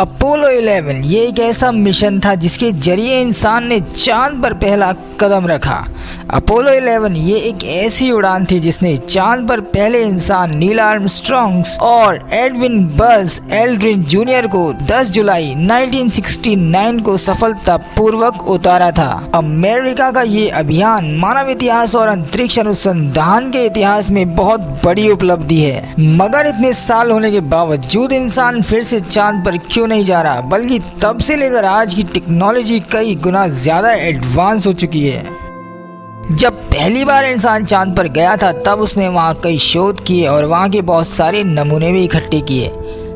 Apollo 11 ये एक ऐसा मिशन था जिसके जरिए इंसान ने चांद पर पहला कदम रखा। अपोलो 11 ये एक ऐसी उड़ान थी जिसने चांद पर पहले इंसान नील आर्मस्ट्रॉन्ग और एडविन बज़ एल्ड्रिन जूनियर को 10 जुलाई 1969 को सफलतापूर्वक उतारा था। अमेरिका का ये अभियान मानव इतिहास और अंतरिक्ष अनुसंधान के इतिहास में बहुत बड़ी उपलब्धि है। मगर इतने साल होने के बावजूद इंसान फिर से चांद पर क्यों नहीं जा रहा, बल्कि तब से लेकर आज की टेक्नोलॉजी कई गुना ज्यादा एडवांस हो चुकी है। जब पहली बार इंसान चांद पर गया था तब उसने वहां कई शोध किए और वहां के बहुत सारे नमूने भी इकट्ठे किए।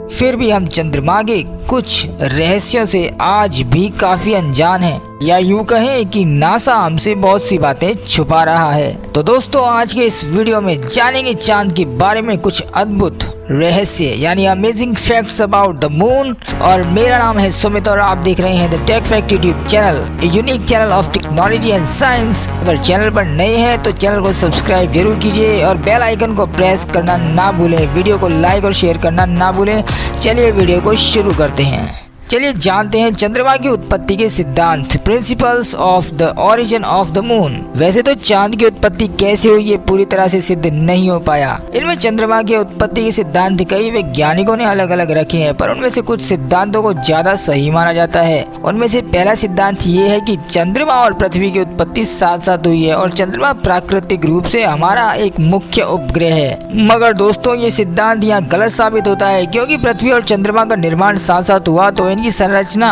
फिर भी हम चंद्रमा के कुछ रहस्यों से आज भी काफी अनजान हैं, या यूं कहें कि नासा हमसे बहुत सी बातें छुपा रहा है। तो दोस्तों, आज के इस वीडियो में जानेंगे चांद के बारे में कुछ अद्भुत रहस्य यानी amazing facts about the moon. और मेरा नाम है सुमित और आप देख रहे हैं the Tech Fact YouTube channel, a unique channel of technology and science. अगर चैनल पर नए हैं तो चैनल को सब्सक्राइब जरूर कीजिए और बेल आइकन को प्रेस करना ना भूलें। वीडियो को लाइक और शेयर करना ना भूलें। चलिए वीडियो को शुरू करते हैं। चलिए जानते हैं चंद्रमा की उत्पत्ति के सिद्धांत, principles of the origin of the moon. वैसे तो चांद की उत्पत्ति कैसे हुई ये पूरी तरह से सिद्ध नहीं हो पाया। इनमें चंद्रमा की उत्पत्ति के सिद्धांत कई वैज्ञानिकों ने अलग अलग रखे हैं, पर उनमें से कुछ सिद्धांतों को ज्यादा सही माना जाता है। उनमें से पहला सिद्धांत ये है कि चंद्रमा और पृथ्वी की उत्पत्ति साथ साथ हुई है और चंद्रमा प्राकृतिक रूप से हमारा एक मुख्य उपग्रह है। मगर दोस्तों, ये सिद्धांत यहाँ गलत साबित होता है, क्योंकि पृथ्वी और चंद्रमा का निर्माण साथ साथ हुआ तो की संरचना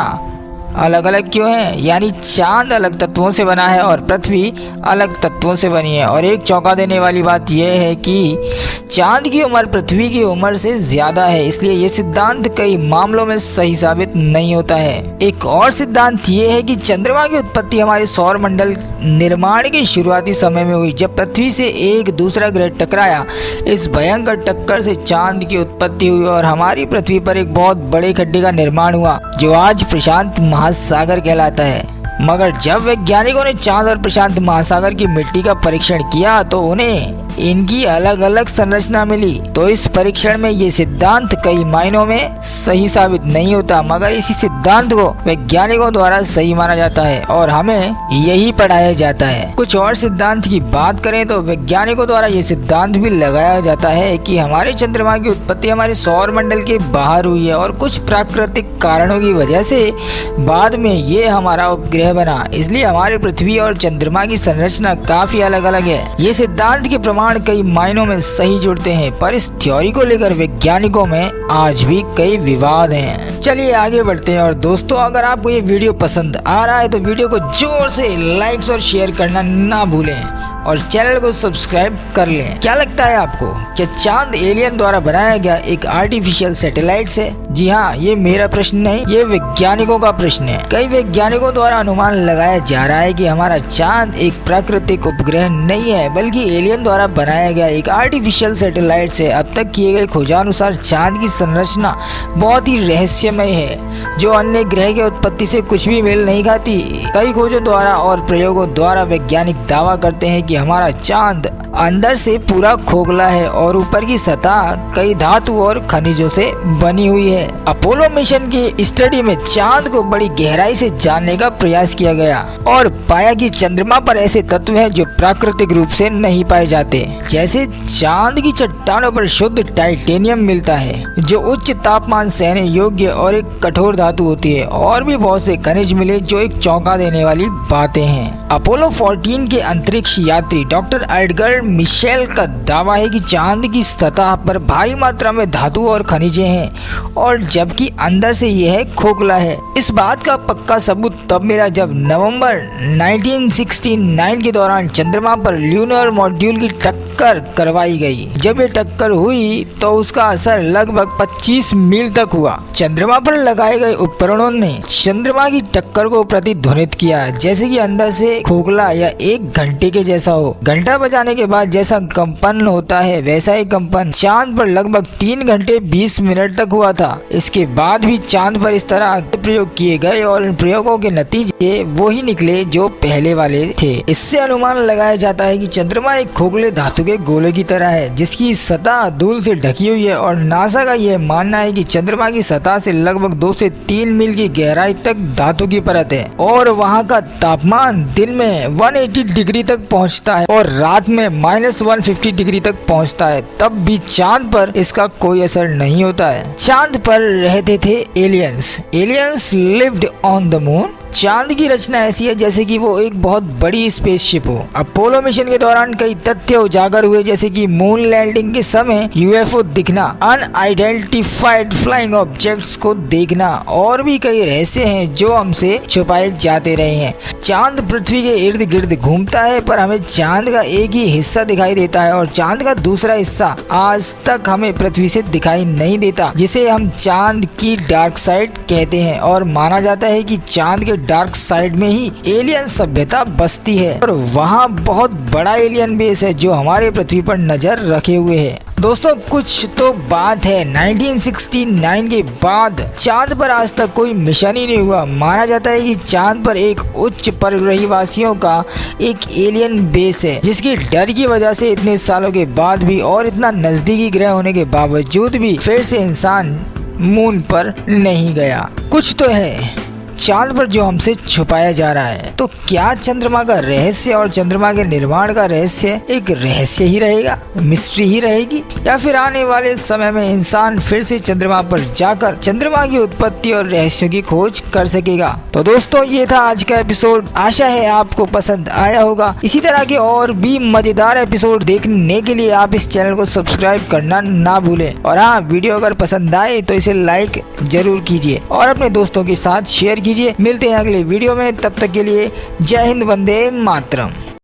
अलग अलग क्यों है। यानी चांद अलग तत्वों से बना है और पृथ्वी अलग तत्वों से बनी है। और एक चौंका देने वाली बात यह है कि चांद की उम्र पृथ्वी की उम्र से ज्यादा है, इसलिए ये सिद्धांत कई मामलों में सही साबित नहीं होता है। एक और सिद्धांत ये है कि चंद्रमा की उत्पत्ति हमारे सौर मंडल निर्माण के शुरुआती समय में हुई, जब पृथ्वी से एक दूसरा ग्रह टकराया। इस भयंकर टक्कर से चांद की उत्पत्ति हुई और हमारी पृथ्वी पर एक बहुत बड़े खड्डे का निर्माण हुआ, जो आज प्रशांत महासागर कहलाता है। मगर जब वैज्ञानिकों ने चांद और प्रशांत महासागर की मिट्टी का परीक्षण किया तो उन्हें इनकी अलग अलग संरचना मिली। तो इस परीक्षण में ये सिद्धांत कई मायनों में सही साबित नहीं होता, मगर इसी सिद्धांत को वैज्ञानिकों द्वारा सही माना जाता है और हमें यही पढ़ाया जाता है। कुछ और सिद्धांत की बात करें तो वैज्ञानिकों द्वारा ये सिद्धांत भी लगाया जाता है कि हमारे चंद्रमा की उत्पत्ति हमारे सौर मंडल के बाहर हुई है और कुछ प्राकृतिक कारणों की वजह से बाद में ये हमारा उपग्रह बना, इसलिए हमारी पृथ्वी और चंद्रमा की संरचना काफी अलग अलग है। ये सिद्धांत के प्रमाण कई मायनों में सही जुड़ते हैं, पर इस थ्योरी को लेकर वैज्ञानिकों में आज भी कई विवाद हैं। चलिए आगे बढ़ते हैं। और दोस्तों, अगर आपको ये वीडियो पसंद आ रहा है तो वीडियो को जोर से लाइक्स और शेयर करना ना भूलें और चैनल को सब्सक्राइब कर लें। क्या लगता है आपको, क्या चांद एलियन द्वारा बनाया गया एक आर्टिफिशियल सैटेलाइट है? जी हाँ, ये मेरा प्रश्न नहीं, ये वैज्ञानिकों का प्रश्न है। कई वैज्ञानिकों द्वारा अनुमान लगाया जा रहा है कि हमारा चांद एक प्राकृतिक उपग्रह नहीं है, बल्कि एलियन द्वारा बनाया गया एक आर्टिफिशियल सैटेलाइट है। अब तक किए गए खोजानुसार चांद की संरचना बहुत ही रहस्यमय है, जो अन्य ग्रह की उत्पत्ति से कुछ भी मेल नहीं खाती। कई खोजों द्वारा और प्रयोगों द्वारा वैज्ञानिक दावा करते हैं कि हमारा चांद अंदर से पूरा खोखला है और ऊपर की सतह कई धातु और खनिजों से बनी हुई है। अपोलो मिशन की स्टडी में चांद को बड़ी गहराई से जानने का प्रयास किया गया और पाया कि चंद्रमा पर ऐसे तत्व हैं जो प्राकृतिक रूप से नहीं पाए जाते। जैसे चांद की चट्टानों पर शुद्ध टाइटेनियम मिलता है, जो उच्च तापमान सहने योग्य और एक कठोर धातु होती है। और भी बहुत से खनिज मिले जो एक चौंका देने वाली बातें हैं। अपोलो 14 के अंतरिक्ष यात्री डॉक्टर एडगर मिशेल का दावा है कि चांद की सतह पर भारी मात्रा में धातु और खनिजें हैं, और जबकि अंदर से यह खोखला है। इस बात का पक्का सबूत तब मिला जब नवंबर 1969 के दौरान चंद्रमा पर ल्यूनर मॉड्यूल की टक्कर करवाई गई। जब ये टक्कर हुई तो उसका असर लगभग 25 मील तक हुआ। चंद्रमा पर लगाए गए उपकरणों ने चंद्रमा की टक्कर को प्रतिध्वनित किया, जैसे कि अंदर से खोखला या एक घंटे के जैसा हो। घंटा बजाने के बाद जैसा कंपन होता है वैसा ही कंपन चांद पर लगभग 3 घंटे 20 मिनट तक हुआ था। इसके बाद भी चांद पर इस तरह के प्रयोग किए गए और इन प्रयोगों के नतीजे वही निकले जो पहले वाले थे। इससे अनुमान लगाया जाता है कि चंद्रमा एक खोखले धातु के गोले की तरह है, जिसकी सतह धूल से ढकी हुई है और नासा का यह मानना है कि चंद्रमा की सतह से लगभग 2 से 3 मील की गहराई तक धातु की परत है और वहाँ का तापमान दिन में 180 डिग्री तक पहुँचता है और रात में -150 डिग्री तक पहुँचता है। तब भी चांद पर इसका कोई असर नहीं होता है। चांद पर रहते थे aliens lived on the moon. चांद की रचना ऐसी है जैसे कि वो एक बहुत बड़ी स्पेसशिप हो। अपोलो मिशन के दौरान कई तथ्य उजागर हुए, जैसे कि मून लैंडिंग के समय यूएफओ दिखना, अनआइडेंटिफाइड फ्लाइंग ऑब्जेक्ट्स को देखना और भी कई रहस्य हैं जो हमसे छुपाए जाते रहे हैं। चांद पृथ्वी के इर्द गिर्द घूमता है, पर हमें चांद का एक ही हिस्सा दिखाई देता है और चांद का दूसरा हिस्सा आज तक हमें पृथ्वी से दिखाई नहीं देता, जिसे हम चांद की डार्क साइड कहते हैं। और माना जाता है कि चांद के डार्क साइड में ही एलियन सभ्यता बसती है और वहाँ बहुत बड़ा एलियन बेस है जो हमारे पृथ्वी पर नजर रखे हुए है। दोस्तों, कुछ तो बात है, 1969 के बाद चांद पर आज तक कोई मिशन ही नहीं हुआ। माना जाता है कि चांद पर एक उच्च परिवासियों का एक एलियन बेस है, जिसकी डर की वजह से इतने सालों के बाद भी और इतना नजदीकी ग्रह होने के बावजूद भी फिर से इंसान मून पर नहीं गया। कुछ तो है चांद पर जो हमसे छुपाया जा रहा है। तो क्या चंद्रमा का रहस्य और चंद्रमा के निर्माण का रहस्य एक रहस्य ही रहेगा, मिस्ट्री ही रहेगी, या फिर आने वाले समय में इंसान फिर से चंद्रमा पर जाकर चंद्रमा की उत्पत्ति और रहस्यों की खोज कर सकेगा? तो दोस्तों, ये था आज का एपिसोड। आशा है आपको पसंद आया होगा। इसी तरह के और भी मजेदार एपिसोड देखने के लिए आप इस चैनल को सब्सक्राइब करना ना भूलें। और हाँ, वीडियो अगर पसंद आए तो इसे लाइक जरूर कीजिए और अपने दोस्तों के साथ शेयर कीजिए। मिलते हैं अगले वीडियो में, तब तक के लिए जय हिंद, वंदे मातरम।